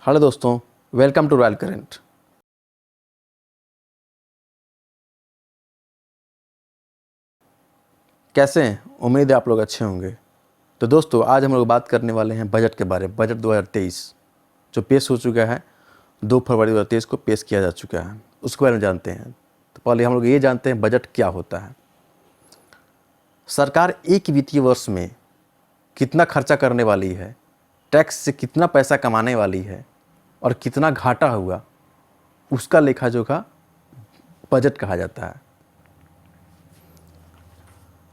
Hello दोस्तों, welcome to royal current. कैसे हैं? उम्मीद है आप लोग अच्छे होंगे। तो दोस्तों, आज हम लोग बात करने वाले हैं बजट के बारे में। बजट 2023 जो पेश हो चुका है, 2 फरवरी 2023 को पेश किया जा चुका है, उसके बारे में जानते हैं। तो पहले हम लोग ये जानते हैं बजट क्या होता है। सरकार एक वित्तीय वर्ष में कितना खर्चा करने वाली है, टैक्स से कितना पैसा कमाने वाली है और कितना घाटा हुआ, उसका लेखा जोखा बजट कहा जाता है।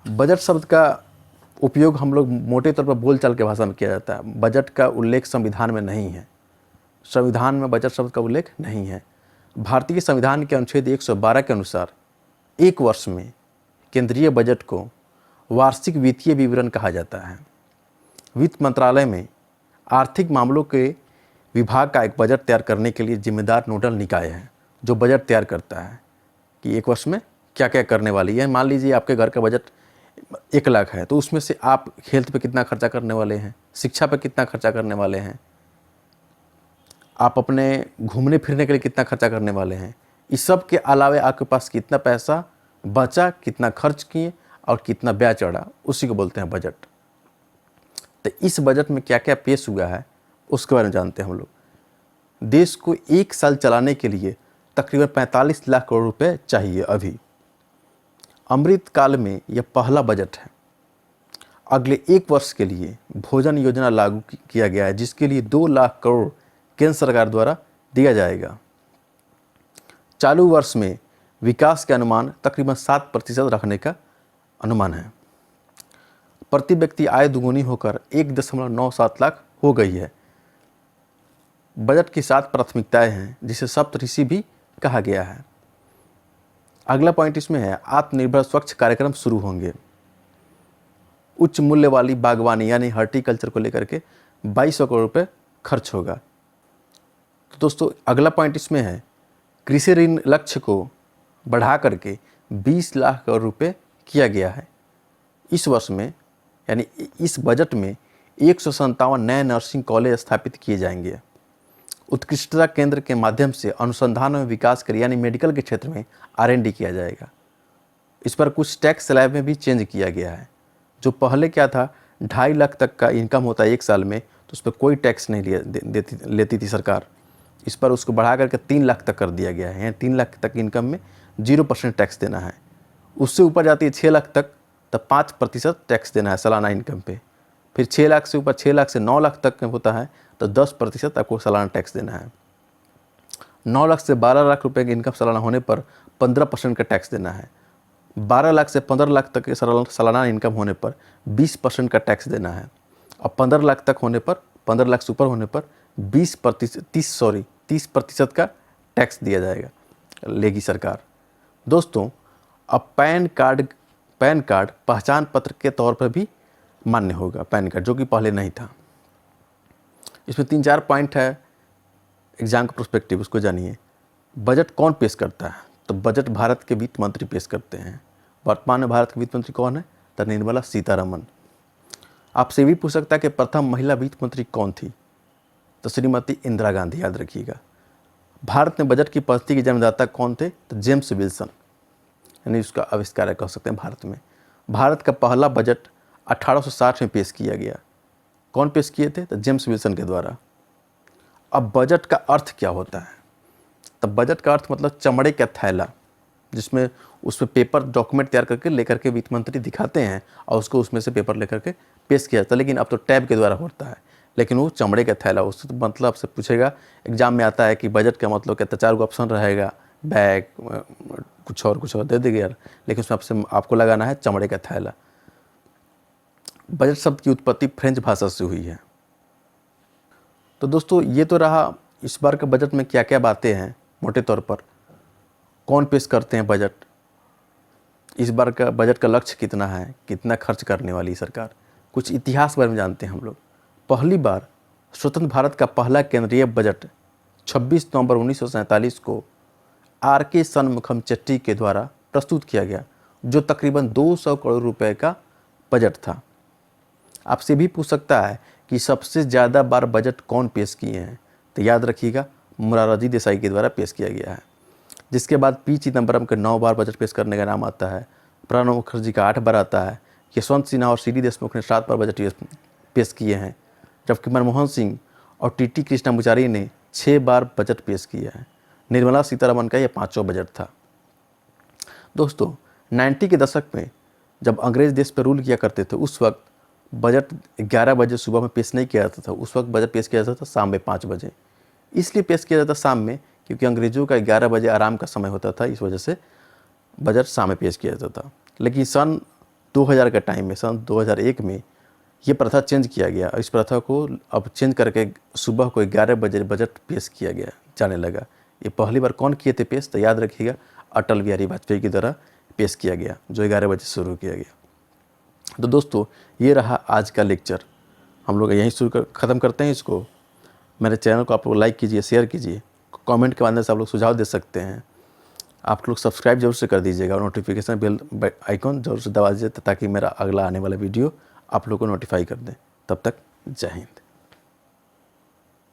बजट शब्द का उपयोग हम लोग मोटे तौर पर बोलचाल के भाषा में किया जाता है। बजट का उल्लेख संविधान में नहीं है। संविधान में बजट शब्द का उल्लेख नहीं है। भारतीय संविधान के अनुच्छेद 112 के अनुसार एक वर्ष में केंद्रीय बजट को वार्षिक वित्तीय विवरण कहा जाता है। वित्त मंत्रालय में आर्थिक मामलों के विभाग का एक बजट तैयार करने के लिए जिम्मेदार नोडल निकाय है, जो बजट तैयार करता है कि एक वर्ष में क्या क्या करने वाली है। मान लीजिए आपके घर का बजट 1 लाख है, तो उसमें से आप हेल्थ पे कितना खर्चा करने वाले हैं, शिक्षा पे कितना खर्चा करने वाले हैं, आप अपने घूमने फिरने के लिए कितना खर्चा करने वाले हैं। इस सब के अलावा आपके पास कितना पैसा बचा, कितना खर्च किए और कितना ब्याज चढ़ा, उसी को बोलते हैं बजट। तो इस बजट में क्या क्या पेश हुआ है उसके बारे में जानते हैं हम लोग। देश को 1 साल चलाने के लिए तकरीबन 45 लाख करोड़ रुपए चाहिए। अभी अमृत काल में यह पहला बजट है। अगले 1 वर्ष के लिए भोजन योजना लागू किया गया है, जिसके लिए 2 लाख करोड़ केंद्र सरकार द्वारा दिया जाएगा। चालू वर्ष में विकास के अनुमान तकरीबन 7% रखने का अनुमान है। प्रति व्यक्ति आय दुगुनी होकर 1.97 लाख हो गई है। बजट की 7 प्राथमिकताएं हैं, जिसे सप्तऋषि भी कहा गया है। अगला पॉइंट इसमें है आत्मनिर्भर स्वच्छ कार्यक्रम शुरू होंगे। उच्च मूल्य वाली बागवानी यानी हॉर्टिकल्चर को लेकर के 2200 करोड़ रुपए खर्च होगा। तो दोस्तों, अगला पॉइंट इसमें है कृषि ऋण लक्ष्य को बढ़ा करके 20 लाख करोड़ रुपए किया गया है। इस वर्ष में यानी इस बजट में 157 नए नर्सिंग कॉलेज स्थापित किए जाएंगे। उत्कृष्टता केंद्र के माध्यम से अनुसंधान और विकास कर यानी मेडिकल के क्षेत्र में R&D किया जाएगा। इस पर कुछ टैक्स स्लैब में भी चेंज किया गया है। जो पहले क्या था, 2.5 लाख तक का इनकम होता है 1 साल में, तो उस पर कोई टैक्स नहीं लेती थी सरकार। इस पर उसको बढ़ा करके 3 लाख तक कर दिया गया है। यानी 3 लाख तक इनकम में 0% टैक्स देना है। उससे ऊपर जाती है 6 लाख तक, तब 5% टैक्स देना है सालाना इनकम पे। फिर 6 लाख से ऊपर 6 लाख से 9 लाख तक होता है तो 10% आपको सालाना टैक्स देना है। 9 लाख से 12 लाख रुपए की इनकम सालाना होने पर 15% का टैक्स देना है। 12 लाख से 15 लाख तक के सालाना इनकम होने पर 20% का टैक्स देना है। और 15 लाख तक होने पर, 15 लाख से ऊपर होने पर 30% का टैक्स दिया जाएगा, लेगी सरकार। दोस्तों, अब पैन कार्ड पहचान पत्र के तौर पर भी मान्य होगा। पैन कार्ड जो कि पहले नहीं था। इसमें 3-4 पॉइंट है एग्जाम का प्रोस्पेक्टिव, उसको जानिए। बजट कौन पेश करता है? तो बजट भारत के वित्त मंत्री पेश करते हैं। वर्तमान में भारत के वित्त मंत्री कौन है? तो निर्मला सीतारमण। आपसे भी पूछ सकता है कि प्रथम महिला वित्त मंत्री कौन थी? तो श्रीमती इंदिरा गांधी, याद रखिएगा। भारत में बजट की पद्धति के जन्मदाता कौन थे? तो जेम्स विल्सन, यानी उसका आविष्कार कह सकते हैं भारत में। भारत का पहला बजट 1860 में पेश किया गया। कौन पेश किए थे? तो जेम्स विल्सन के द्वारा। अब बजट का अर्थ क्या होता है? तो बजट का अर्थ मतलब चमड़े का थैला, जिसमें उसमें पेपर डॉक्यूमेंट तैयार करके लेकर के वित्त मंत्री दिखाते हैं और उसको उसमें से पेपर लेकर के पेश किया जाता है। लेकिन अब तो टैब के द्वारा होता है, लेकिन वो चमड़े का थैला। उससे तो मतलब आपसे पूछेगा, एग्जाम में आता है कि बजट का मतलब क्या? तो 4 ऑप्शन रहेगा, बैग, कुछ और दे देगा यार, लेकिन उसमें आपको लगाना है चमड़े का थैला। बजट शब्द की उत्पत्ति फ्रेंच भाषा से हुई है। तो दोस्तों, ये तो रहा इस बार के बजट में क्या क्या बातें हैं मोटे तौर पर। कौन पेश करते हैं बजट, इस बार का बजट का लक्ष्य कितना है, कितना खर्च करने वाली सरकार। कुछ इतिहास बारे में जानते हैं हम लोग। पहली बार स्वतंत्र भारत का पहला केंद्रीय बजट 26 नवंबर 1947 को R.K. शनमुखम चेट्टी के द्वारा प्रस्तुत किया गया, जो तकरीबन 200 करोड़ रुपए का बजट था। आपसे भी पूछ सकता है कि सबसे ज़्यादा बार बजट कौन पेश किए हैं? तो याद रखिएगा मोरारजी देसाई के द्वारा पेश किया गया है। जिसके बाद पी चिदम्बरम के 9 बार बजट पेश करने का नाम आता है। प्रणब मुखर्जी का 8 बार आता है। यशवंत सिन्हा और सी.डी. देशमुख ने 7 बार बजट पेश किए हैं, जबकि मनमोहन सिंह और टी.टी. कृष्णामुचारी ने 6 बार बजट पेश किया है। निर्मला सीतारमण का यह 5वां बजट था। दोस्तों 90 के दशक में जब अंग्रेज देश पर रूल किया करते थे, उस वक्त बजट 11 बजे सुबह में पेश नहीं किया जाता था। उस वक्त बजट पेश किया जाता था शाम में 5 बजे। इसलिए पेश किया जाता शाम में क्योंकि अंग्रेज़ों का 11 बजे आराम का समय होता था, इस वजह से बजट शाम में पेश किया जाता था। लेकिन सन 2000 के टाइम में, सन 2001 में ये प्रथा चेंज किया गया। इस प्रथा को अब चेंज करके सुबह को 11 बजे बजट पेश किया गया जाने लगा। ये पहली बार कौन किए थे पेश, तो याद रखिएगा अटल बिहारी वाजपेयी की द्वारा पेश किया गया, जो 11 बजे शुरू किया गया। तो दोस्तों ये रहा आज का लेक्चर। हम लोग यहीं ख़त्म करते हैं इसको। मेरे चैनल को आप लोग लाइक कीजिए, शेयर कीजिए, कमेंट के माध्यम से आप लोग सुझाव दे सकते हैं। आप लोग सब्सक्राइब जरूर से कर दीजिएगा और नोटिफिकेशन बेल आइकॉन जरूर से दबा दीजिए ताकि मेरा अगला आने वाला वीडियो आप लोग को नोटिफाई कर दें। तब तक जय हिंद।